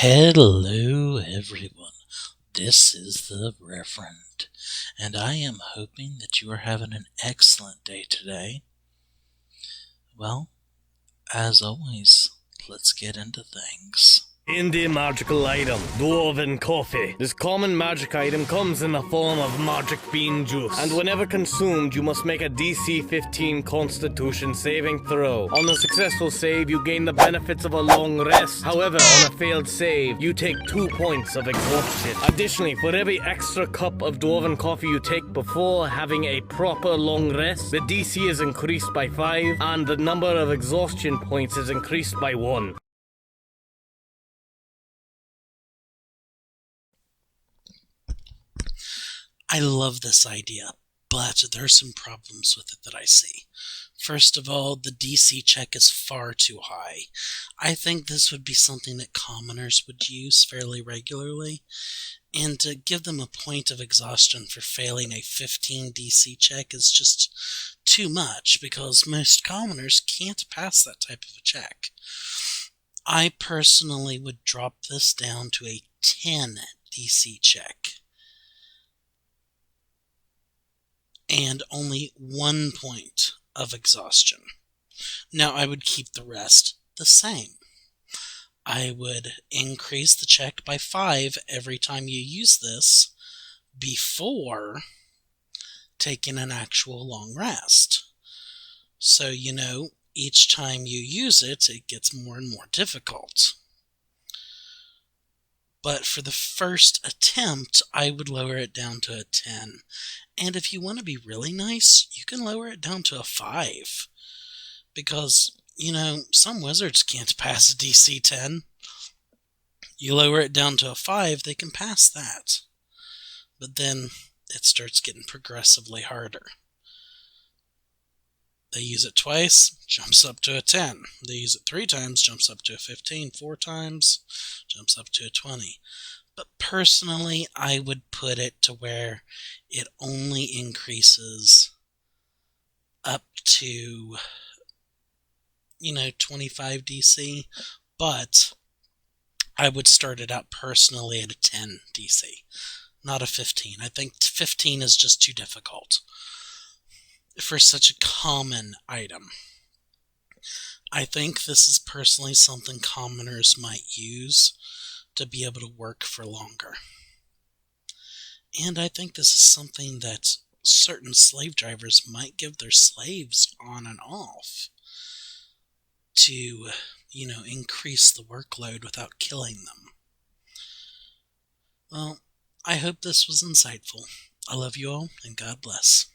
Hello, everyone. This is the Reverend, and I am hoping that you are having an excellent day today. Well, as always, let's get into things. Indie magical item, Dwarven Coffee. This common magic item comes in the form of magic bean juice, and whenever consumed, you must make a DC 15 Constitution saving throw. On a successful save, you gain the benefits of a long rest. However, on a failed save, you take 2 points of exhaustion. Additionally, for every extra cup of Dwarven Coffee you take before having a proper long rest, the DC is increased by 5, and the number of exhaustion points is increased by 1. I love this idea, but there are some problems with it that I see. First of all, the DC check is far too high. I think this would be something that commoners would use fairly regularly, and to give them a point of exhaustion for failing a 15 DC check is just too much because most commoners can't pass that type of a check. I personally would drop this down to a 10 DC check and only 1 point of exhaustion. Now I would keep the rest the same. I would increase the check by 5 every time you use this before taking an actual long rest. So, each time you use it, it gets more and more difficult. But for the first attempt, I would lower it down to a 10. And if you want to be really nice, you can lower it down to a 5. Because, some wizards can't pass a DC 10. You lower it down to a 5, they can pass that. But then it starts getting progressively harder. They use it twice, jumps up to a 10. They use it 3 times, jumps up to a 15. 4 times, jumps up to a 20. But personally, I would put it to where it only increases up to, 25 DC. But I would start it out personally at a 10 DC, not a 15. I think 15 is just too difficult for such a common item. I think this is personally something commoners might use to be able to work for longer. And I think this is something that certain slave drivers might give their slaves on and off to, increase the workload without killing them. Well, I hope this was insightful. I love you all, and God bless.